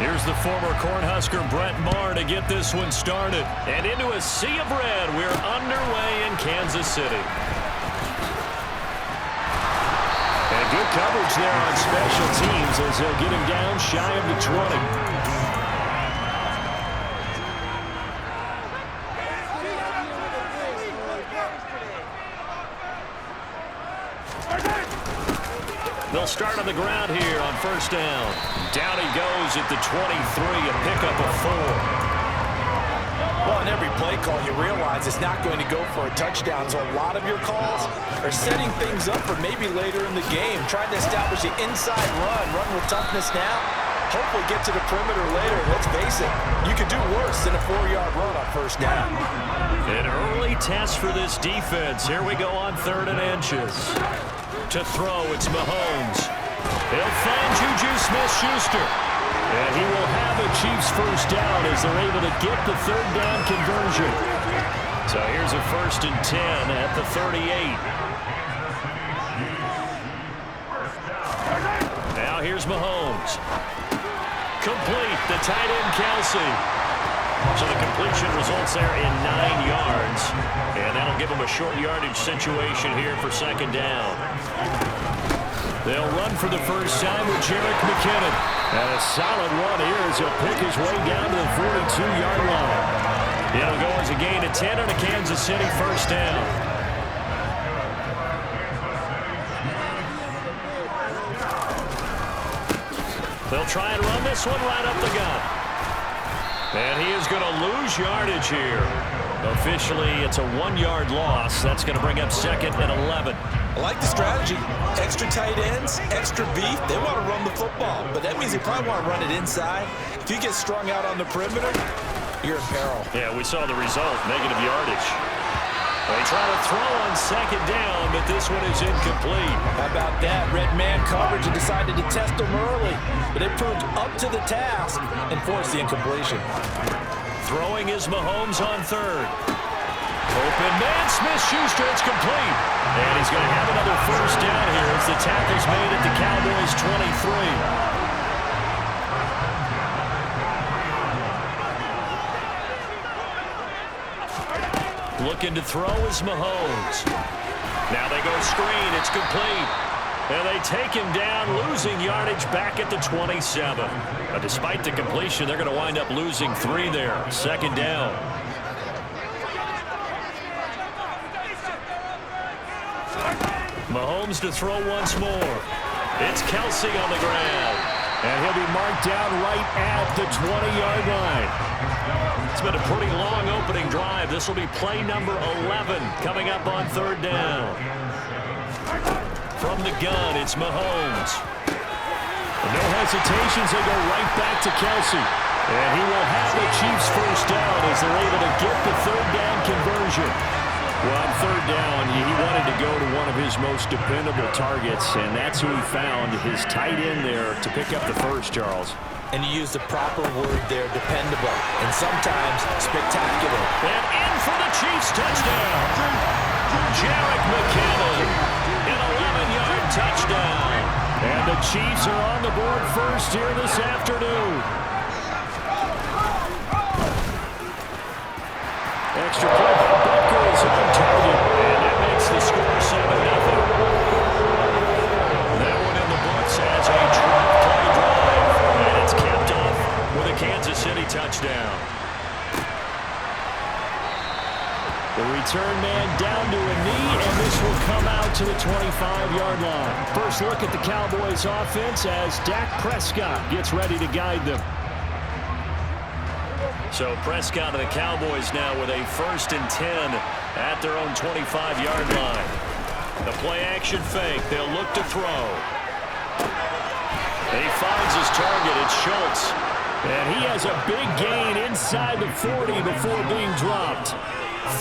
Here's the former Cornhusker Brett Maher to get this one started. And into a sea of red, we're underway in Kansas City. And good coverage there on special teams as they'll get him down shy of the 20. They'll start on the ground here on first down. Down he goes at the 23, a pickup of 4. Well, in every play call, you realize it's not going to go for a touchdown, so a lot of your calls are setting things up for maybe later in the game, trying to establish the inside run with toughness now, hopefully get to the perimeter later. Let's face it, you could do worse than a 4-yard run on first down. An early test for this defense. Here we go on 3rd and inches. To throw, it's Mahomes. He'll find Juju Smith-Schuster. And he will have a Chiefs first down as they're able to get the 3rd down conversion. So here's a 1st and 10 at the 38. Now here's Mahomes. Complete, the tight end Kelsey. So the completion results there in 9 yards. And that'll give them a short yardage situation here for 2nd down. They'll run for the first time with Jerick McKinnon. And a solid run here as he'll pick his way down to the 42-yard line. It'll go as a gain of 10 on a Kansas City first down. They'll try and run this one right up the gut. And he is going to lose yardage here. Officially, it's a 1-yard loss. That's going to bring up 2nd and 11. I like the strategy. Extra tight ends, extra beef. They want to run the football, but that means they probably want to run it inside. If you get strung out on the perimeter, you're in peril. Yeah, we saw the result, negative yardage. They try to throw on 2nd down, but this one is incomplete. How about that? Red man coverage and decided to test them early, but it proved up to the task and forced the incompletion. Throwing is Mahomes on 3rd. Open man, Smith-Schuster, it's complete. And he's going to have another first down here as the tackle's made at the Cowboys' 23. Looking to throw is Mahomes. Now they go screen. It's complete. And they take him down, losing yardage back at the 27. But despite the completion, they're going to wind up losing 3 there. 2nd down. Mahomes to throw once more. It's Kelsey on the ground. And he'll be marked down right at the 20-yard line. It's been a pretty long opening drive. This will be play number 11 coming up on 3rd down. From the gun, it's Mahomes. No hesitations. They go right back to Kelsey. And he will have the Chiefs first down as they're able to get the 3rd down conversion. Well, on 3rd down, he wanted to go to one of his most dependable targets, and that's who he found, his tight end there, to pick up the first, Charles. And you use the proper word there, dependable, and sometimes spectacular. And in for the Chiefs touchdown. Jerick McKinnon, an 11-yard touchdown. And the Chiefs are on the board first here this afternoon. Extra play by Butker is on target, and that makes the score 7-0. That one in the books as a drop play drive, and it's capped off with a Kansas City touchdown. The return man down to a knee, and this will come out to the 25-yard line. First look at the Cowboys offense as Dak Prescott gets ready to guide them. So Prescott and the Cowboys now with a 1st and 10 at their own 25-yard line. The play-action fake. They'll look to throw. And he finds his target. It's Schultz. And he has a big gain inside the 40 before being dropped.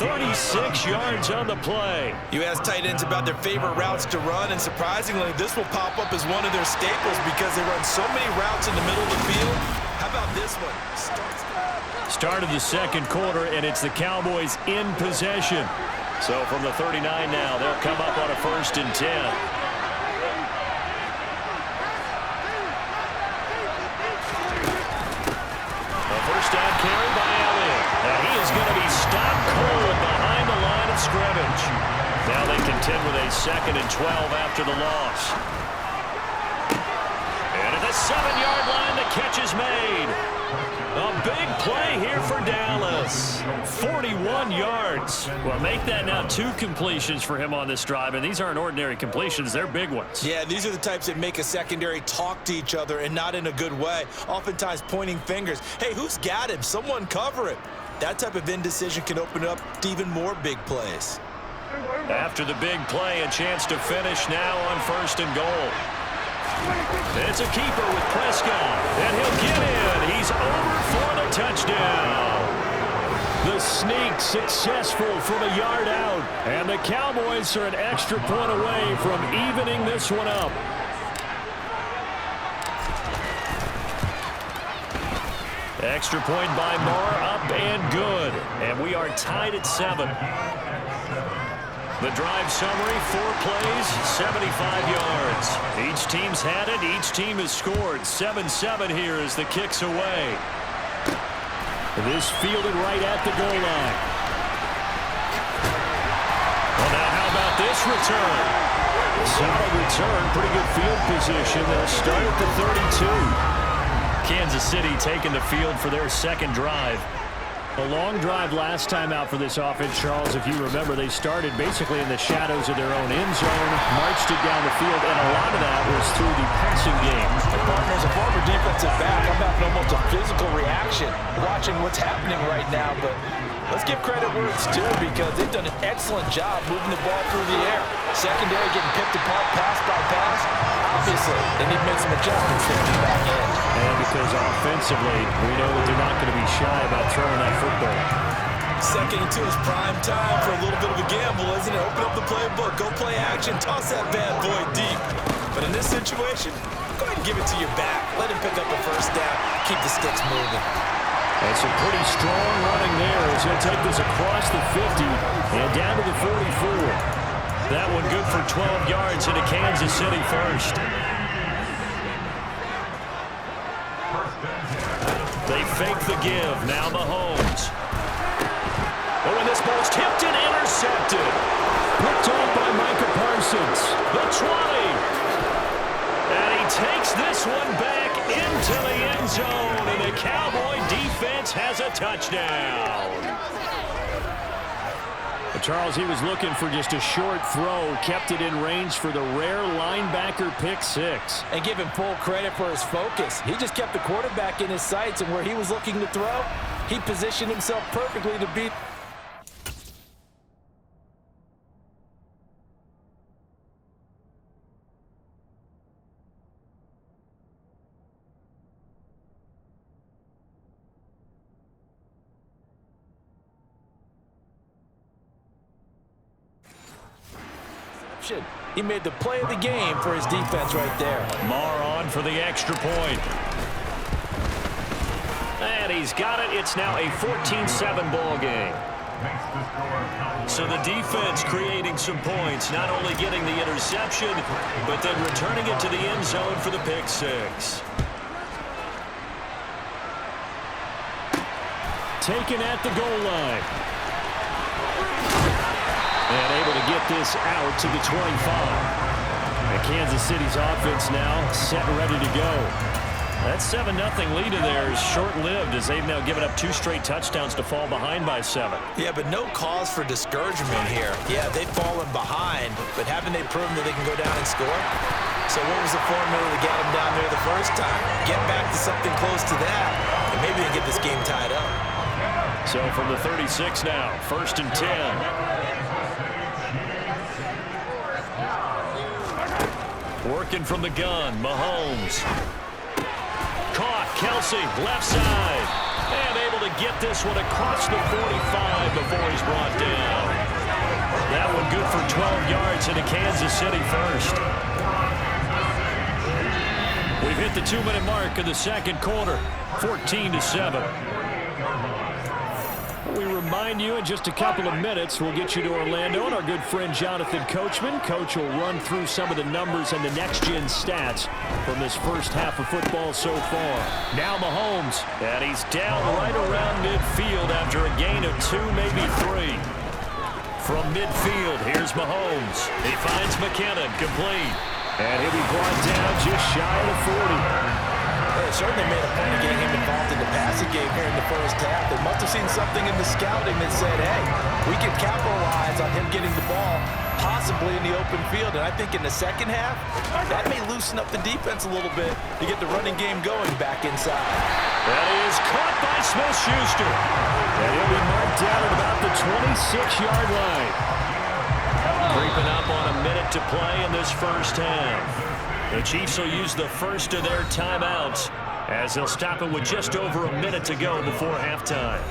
36 yards on the play. You ask tight ends about their favorite routes to run, and surprisingly, this will pop up as one of their staples because they run so many routes in the middle of the field. How about this one? Start of the 2nd quarter, and it's the Cowboys in possession. So from the 39 now, they'll come up on a 1st and 10. scrimmage. Now they contend with a 2nd and 12 after the loss. And at the 7-yard line, the catch is made. A big play here for Dallas. 41 yards. Well, make that now 2 completions for him on this drive, and these aren't ordinary completions. They're big ones. Yeah, these are the types that make a secondary talk to each other and not in a good way. Oftentimes pointing fingers. Hey, who's got him? Someone cover him. That type of indecision can open up to even more big plays. After the big play, a chance to finish now on 1st and goal. It's a keeper with Prescott, and he'll get in. He's over for the touchdown. The sneak successful from a yard out, and the Cowboys are an extra point away from evening this one up. Extra point by Moore, up and good, and we are tied at 7. The drive summary, 4 plays, 75 yards. Each team's had it. Each team has scored. 7-7 here as the kick's away. This fielded right at the goal line. Well, now how about this return? Solid return, pretty good field position. They'll start at the 32. Kansas City taking the field for their 2nd drive. A long drive last time out for this offense, Charles. If you remember, they started basically in the shadows of their own end zone, marched it down the field, and a lot of that was through the passing game. As a former defensive back, I'm having almost a physical reaction watching what's happening right now, but let's give credit where it's due because they've done an excellent job moving the ball through the air. Secondary getting picked apart pass by pass. Obviously, they need to make some adjustments there in the back end. And because offensively, we know that they're not going to be shy about throwing that football. 2nd and 2 is prime time for a little bit of a gamble, isn't it? Open up the playbook, go play action, toss that bad boy deep. But in this situation, go ahead and give it to your back. Let him pick up the 1st down, keep the sticks moving. That's a pretty strong running there as he'll take this across the 50 and down to the 44. That one good for 12 yards into Kansas City 1st. They fake the give. Now Mahomes. Oh, and this ball's tipped and intercepted. Picked off by Micah Parsons. The 20. And he takes this one back into the end zone. And the Cowboy defense has a touchdown. Charles, he was looking for just a short throw, kept it in range for the rare linebacker pick 6. And give him full credit for his focus. He just kept the quarterback in his sights, and where he was looking to throw, he positioned himself perfectly to beat. He made the play of the game for his defense right there. Moore on for the extra point. And he's got it. It's now a 14-7 ball game. So the defense creating some points, not only getting the interception, but then returning it to the end zone for the pick 6. Taken at the goal line. And able to get this out to the 25. And Kansas City's offense now set and ready to go. That 7-0 lead of theirs short-lived as they've now given up 2 straight touchdowns to fall behind by 7. Yeah, but no cause for discouragement here. Yeah, they've fallen behind, but haven't they proven that they can go down and score? So what was the formula to get them down there the first time? Get back to something close to that, and maybe they get this game tied up. So from the 36 now, 1st and 10. Working from the gun, Mahomes. Caught, Kelsey, left side. And able to get this one across the 45 before he's brought down. That one good for 12 yards into Kansas City 1st. We've hit the 2-minute mark in the 2nd quarter, 14-7. We remind you in just a couple of minutes, we'll get you to Orlando and our good friend Jonathan Coachman. Coach will run through some of the numbers and the next-gen stats from this first half of football so far. Now Mahomes, and he's down right around midfield after a gain of 2, maybe 3. From midfield, here's Mahomes. He finds McKinnon, complete. And he'll be brought down just shy of the 40. They certainly made a point of getting him involved in the passing game here in the first half. They must have seen something in the scouting that said, hey, we can capitalize on him getting the ball, possibly in the open field. And I think in the second half, that may loosen up the defense a little bit to get the running game going back inside. That is caught by Smith-Schuster. And he'll be marked down at about the 26-yard line. Creeping up on a minute to play in this first half. The Chiefs will use the first of their timeouts as they'll stop it with just over a minute to go before halftime.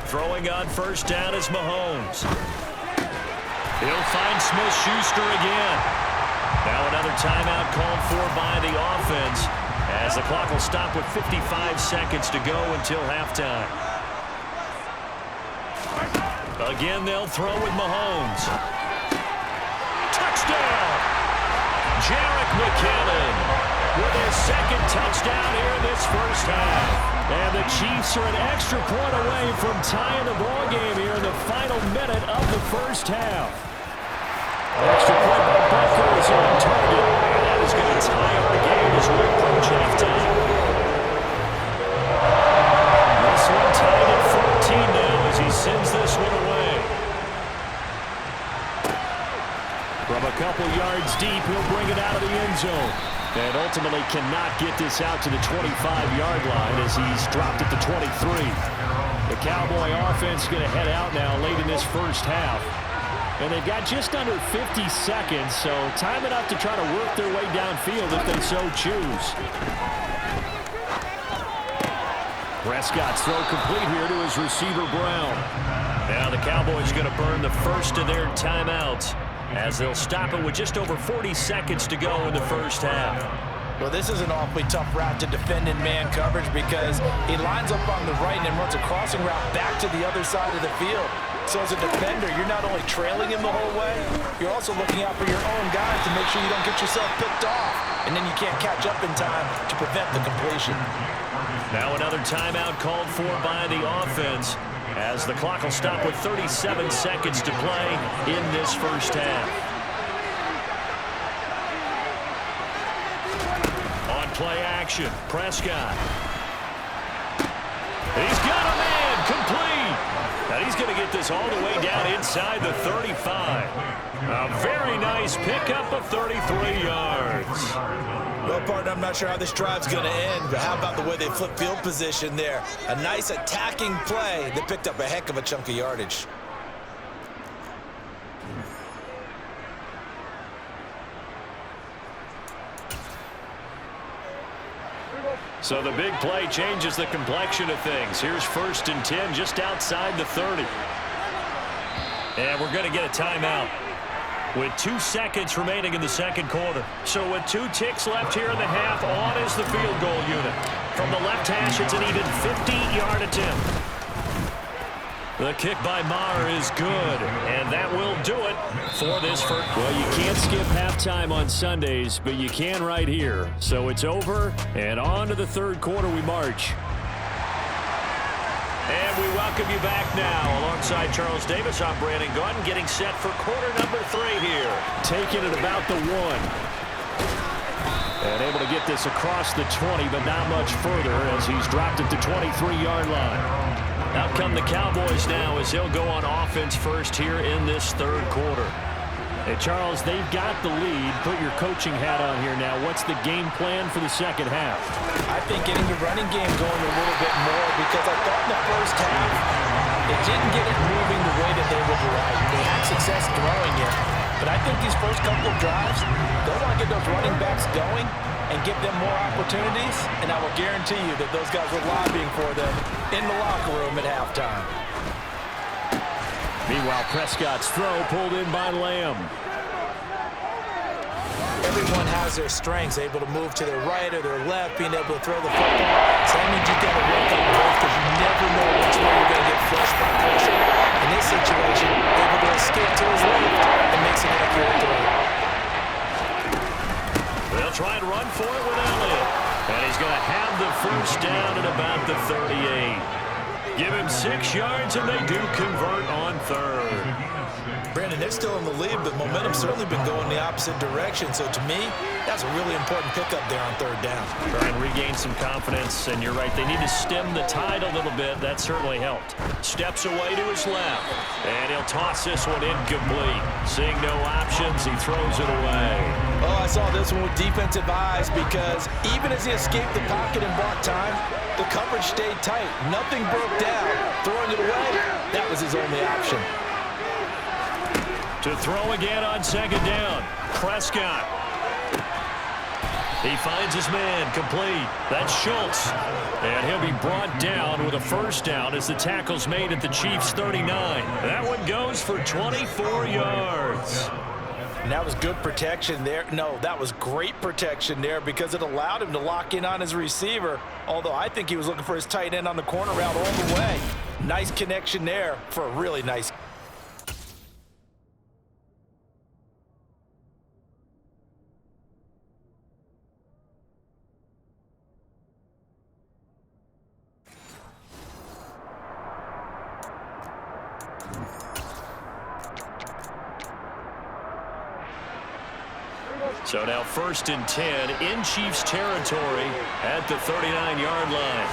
Throwing on first down is Mahomes. He'll find Smith-Schuster again. Now another timeout called for by the offense as the clock will stop with 55 seconds to go until halftime. Again, they'll throw with Mahomes. Touchdown! Jerick McKinnon with his second touchdown here in this first half. And the Chiefs are an extra point away from tying the ball game here in the final minute of the first half. Extra point by Buffalo is on target. And that is going to tie up the game as we approach halftime. This one tied at 14 now as he sends this one away. From a couple yards deep, he'll bring it out of the end zone. And ultimately cannot get this out to the 25-yard line as he's dropped at the 23. The Cowboy offense is going to head out now late in this first half. And they've got just under 50 seconds, so time enough to try to work their way downfield if they so choose. Prescott's throw complete here to his receiver, Brown. Now the Cowboys going to burn the first of their timeouts as they'll stop it with just over 40 seconds to go in the first half. Well, this is an awfully tough route to defend in man coverage because he lines up on the right and then runs a crossing route back to the other side of the field. So as a defender, you're not only trailing him the whole way, you're also looking out for your own guys to make sure you don't get yourself picked off. And then you can't catch up in time to prevent the completion. Now another timeout called for by the offense as the clock will stop with 37 seconds to play in this first half. On play action, Prescott. He's got a man, complete. And he's going to get this all the way down inside the 35. A very nice pickup of 33 yards. Well, partner, I'm not sure how this drive's going to end, but how about the way they flip field position there? A nice attacking play that picked up a heck of a chunk of yardage. So the big play changes the complexion of things. Here's 1st and 10 just outside the 30. And we're going to get a timeout with 2 seconds remaining in the second quarter. So with 2 ticks left here in the half, on is the field goal unit. From the left hash, it's an even 50-yard attempt. The kick by Maher is good, and that will do it for this first. Well, you can't skip halftime on Sundays, but you can right here. So it's over, and on to the third quarter we march. And we welcome you back now. Alongside Charles Davis, I'm Brandon Gaudin, getting set for quarter number 3 here. Taking it about the 1. And able to get this across the 20, but not much further as he's dropped at the 23-yard line. Out come the Cowboys now as they'll go on offense first here in this third quarter. Hey, Charles, they've got the lead. Put your coaching hat on here now. What's the game plan for the second half? I think getting the running game going a little bit more because I thought in the first half they didn't get it moving the way that they would like. They had success throwing it, but I think these first couple of drives, they want to get those running backs going and give them more opportunities, and I will guarantee you that those guys were lobbying for them in the locker room at halftime. Meanwhile, Prescott's throw pulled in by Lamb. Everyone has their strengths, able to move to their right or their left, being able to throw the football. So that means you've got to work on both because you never know which way you're going to get flushed by pressure. In this situation, able to escape to his left and makes an accurate throw. Give him 6 yards, and they do convert on third. Brandon, they're still in the lead, but momentum's certainly been going the opposite direction. So to me, that's a really important pickup there on third down. Try and regain some confidence, and you're right. They need to stem the tide a little bit. That certainly helped. Steps away to his left, and he'll toss this one incomplete. Seeing no options, he throws it away. Oh, I saw this one with defensive eyes because even as he escaped the pocket and bought time, the coverage stayed tight. Nothing broke down. Throwing it away, that was his only option. To throw again on second down. Prescott. He finds his man, complete. That's Schultz. And he'll be brought down with a first down as the tackle's made at the Chiefs' 39. That one goes for 24 yards. And that was good protection there. No, that was great protection there because it allowed him to lock in on his receiver, although I think he was looking for his tight end on the corner route all the way. Nice connection there for a really nice. So now 1st and 10 in Chiefs territory at the 39-yard line.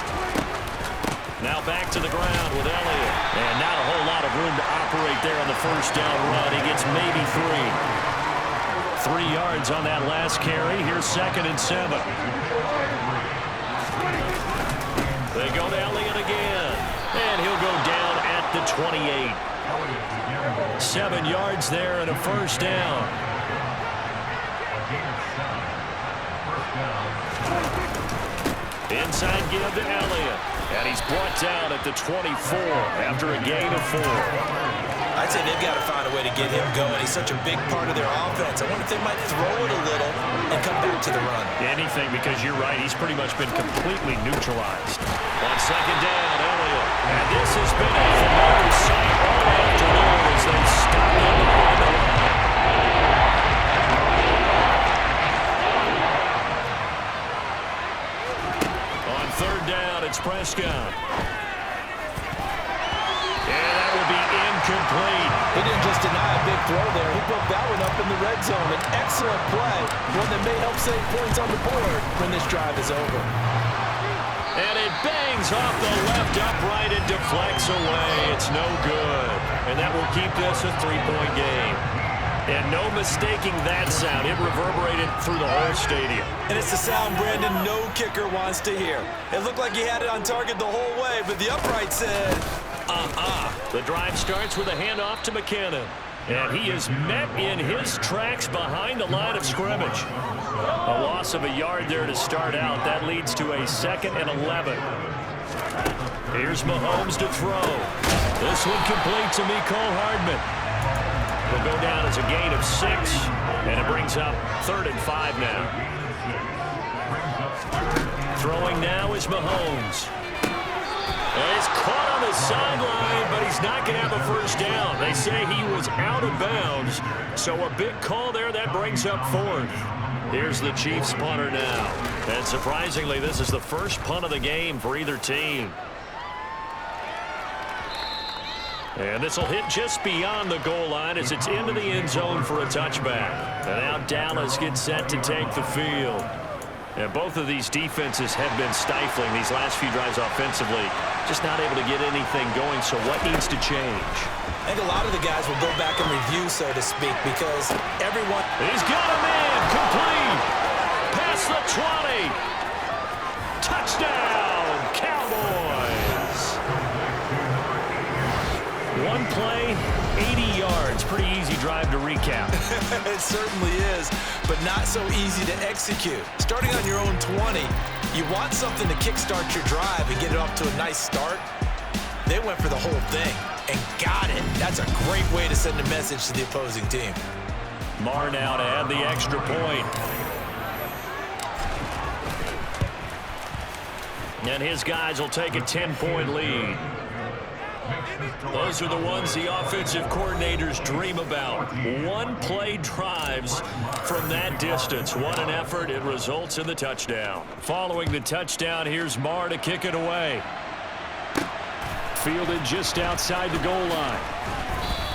Now back to the ground with Elliott. And not a whole lot of room to operate there on the first down run. He gets maybe 3. 3 yards on that last carry. Here's 2nd and 7. They go to Elliott again. And he'll go down at the 28. 7 yards there and a first down. Inside give to Elliott. And he's brought down at the 24 after a gain of 4. I'd say they've got to find a way to get him going. He's such a big part of their offense. I wonder if they might throw it a little and come back to the run. Anything, because you're right. He's pretty much been completely neutralized. On second down, Elliott. And this has been a familiar sight all afternoon as they stop him behind the line. Third down, it's Prescott. And that will be incomplete. He didn't just deny a big throw there. He broke that one up in the red zone. An excellent play, one that may help save points on the board when this drive is over. And it bangs off the left upright and deflects away. It's no good. And that will keep this a 3-point game. And no mistaking that sound. It reverberated through the whole stadium. And it's the sound Brandon no kicker wants to hear. It looked like he had it on target the whole way, but the upright said, The drive starts with a handoff to McKinnon. And he is met in his tracks behind the line of scrimmage. A loss of a yard there to start out. That leads to a 2nd and 11. Here's Mahomes to throw. This one complete to Mecole Hardman. Will go down as a gain of 6, and it brings up 3rd and 5 now. Throwing now is Mahomes. And he's caught on the sideline, but he's not going to have a first down. They say he was out of bounds, so a big call there. That brings up 4th. Here's the Chiefs punter now. And surprisingly, this is the first punt of the game for either team. And this will hit just beyond the goal line as it's into the end zone for a touchback. And now Dallas gets set to take the field. And both of these defenses have been stifling these last few drives offensively. Just not able to get anything going, so what needs to change? I think a lot of the guys will go back and review, so to speak, because everyone... He's got a man, complete, past the 20. Touchdown, Cowboys. One play, 80 yards. Pretty easy drive to recap. It certainly is, but not so easy to execute. Starting on your own 20, you want something to kickstart your drive and get it off to a nice start. They went for the whole thing and got it. That's a great way to send a message to the opposing team. Marr now to add the extra point. And his guys will take a 10-point lead. Those are the ones the offensive coordinators dream about. One-play drives from that distance. What an effort. It results in the touchdown. Following the touchdown, here's Marr to kick it away. fielded just outside the goal line.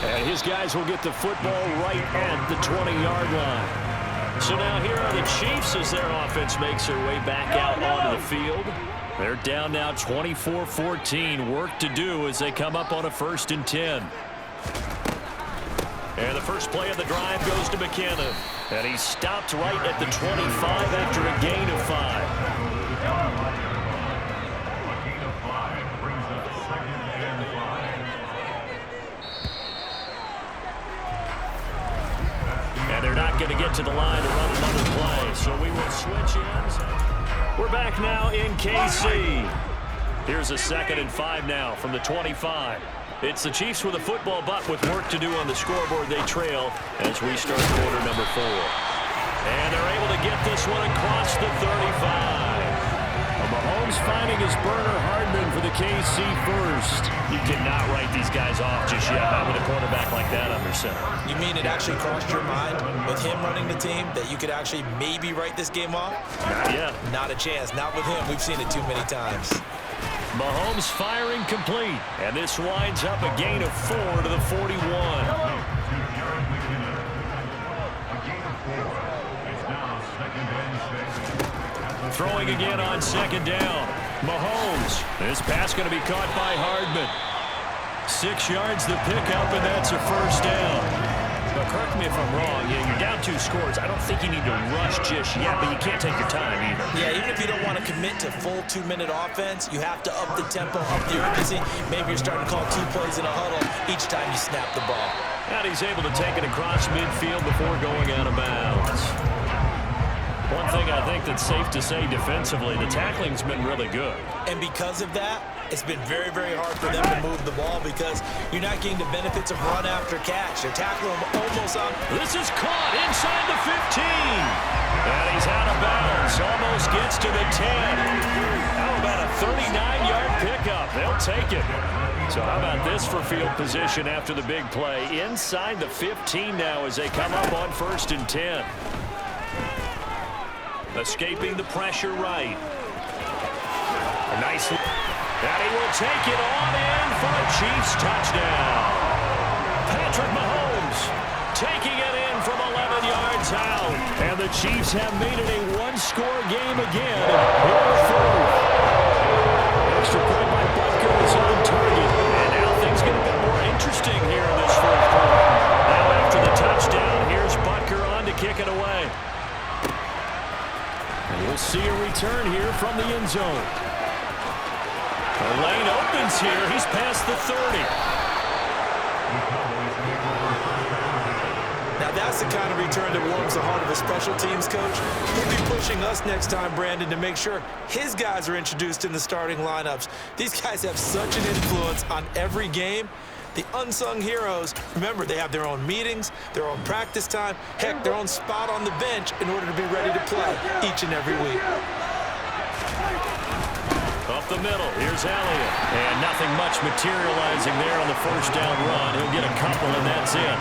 And his guys will get the football right at the 20-yard line. So now here are the Chiefs as their offense makes their way back out onto the field. They're down now 24-14. Work to do as they come up on a 1st and 10. And the first play of the drive goes to McKinnon. And he stopped right at the 25 after a gain of 5. And they're not going to get to the line to run another play. So we will switch ends. We're back now in KC. Here's a 2nd and 5 now from the 25. It's the Chiefs with a football, but with work to do on the scoreboard. They trail as we start quarter number 4. And they're able to get this one across the 35. Mahomes finding his burner Hardman for the KC first. You cannot write these guys off just yet, not with a quarterback like that under center. You mean it actually crossed your mind with him running the team that you could actually maybe write this game off? Not yet. Not a chance. Not with him. We've seen it too many times. Mahomes firing complete. And this winds up a gain of 4 to the 41. Throwing again on 2nd down. Mahomes. This pass going to be caught by Hardman. 6 yards the pickup, and that's a 1st down. But correct me if I'm wrong. You're down 2 scores. I don't think you need to rush just yet, but you can't take your time either. Yeah, even if you don't want to commit to full 2-minute offense, you have to up the tempo, up the urgency. Maybe you're starting to call 2 plays in a huddle each time you snap the ball. And he's able to take it across midfield before going out of bounds. One thing I think that's safe to say defensively, the tackling's been really good. And because of that, it's been very, very hard for them to move the ball because you're not getting the benefits of run after catch. They're tackling them almost on. This is caught inside the 15. And he's out of bounds. Almost gets to the 10. How about a 39-yard pickup? They'll take it. So how about this for field position after the big play? Inside the 15 now as they come up on 1st and 10. Escaping the pressure right. A nice. And he will take it on in for a Chiefs touchdown. Patrick Mahomes taking it in from 11 yards out. And the Chiefs have made it a 1-score game again here in the 4th. Extra point by Butker is on target. And now things get a bit more interesting here in this 4th quarter. Now after the touchdown, here's Butker on to kick it away. And we'll see a return here from the end zone. The lane opens here. He's past the 30. Now that's the kind of return that warms the heart of a special teams coach. He'll be pushing us next time, Brandon, to make sure his guys are introduced in the starting lineups. These guys have such an influence on every game. The unsung heroes, remember, they have their own meetings, their own practice time, heck, their own spot on the bench in order to be ready to play each and every week. Up the middle, here's Elliott. And nothing much materializing there on the 1st down run. He'll get a couple, and that's it.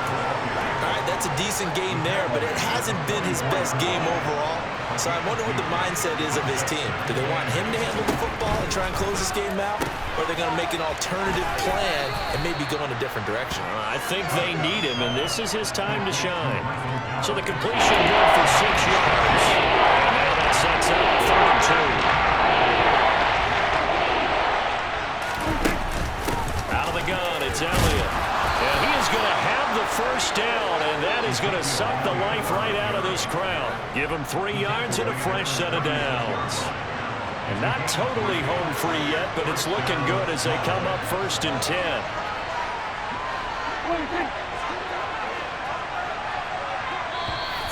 All right, that's a decent game there, but it hasn't been his best game overall. So I wonder what the mindset is of his team. Do they want him to handle the football and try and close this game out? Or are they going to make an alternative plan and maybe go in a different direction? I think they need him, and this is his time to shine. So the completion good for 6 yards. And now that sets up 3rd and 2. Out of the gun, it's Elliott. And he is going to have the 1st down, and that is going to suck the life right out of this crowd. Give him 3 yards and a fresh set of downs. And not totally home free yet, but it's looking good as they come up 1st and 10.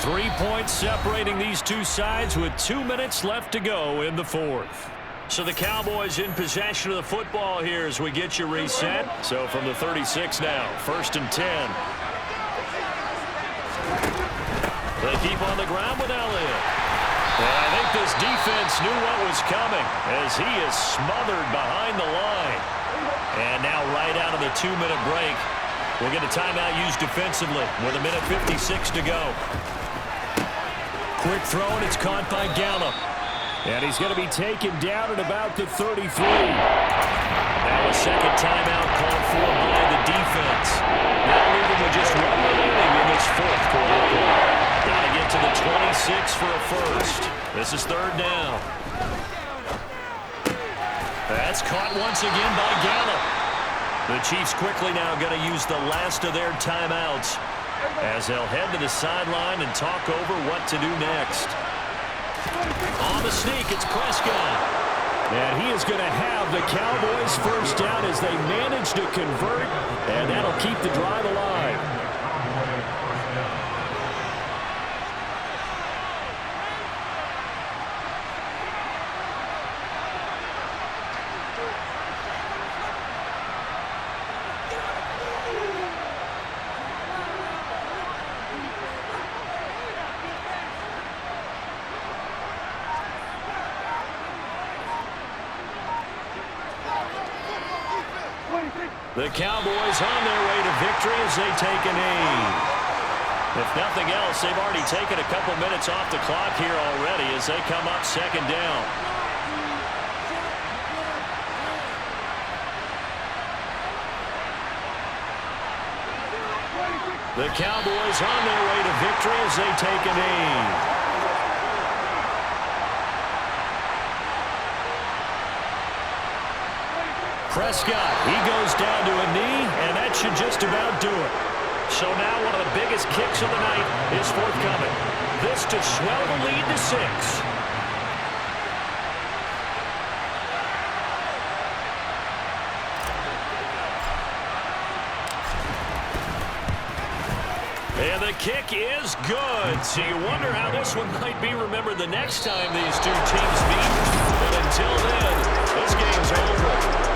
Three points separating these two sides with 2 minutes left to go in the 4th. So the Cowboys in possession of the football here as we get you reset. So from the 36 now, 1st and 10. They keep on the ground with Elliott. And I think this defense knew what was coming as he is smothered behind the line. And now right out of the 2-minute break, we'll get a timeout used defensively with 1:56 to go. Quick throw, and it's caught by Gallup. And he's going to be taken down at about the 33. Now a 2nd timeout called for by the defense. Now leaving with just one remaining in this fourth quarter. Got to get to the 26 for a first. This is third down. That's caught once again by Gallup. The Chiefs quickly now going to use the last of their timeouts as they'll head to the sideline and talk over what to do next. On the sneak, it's Prescott. And he is going to have the Cowboys first down as they manage to convert, and that'll keep the drive alive. The Cowboys on their way to victory as they take a knee. If nothing else, they've already taken a couple minutes off the clock here already as they come up second down. The Cowboys on their way to victory as they take a knee. Prescott, he goes down to a knee, and that should just about do it. So now one of the biggest kicks of the night is forthcoming. This to swell the lead to 6. And the kick is good. So you wonder how this one might be remembered the next time these two teams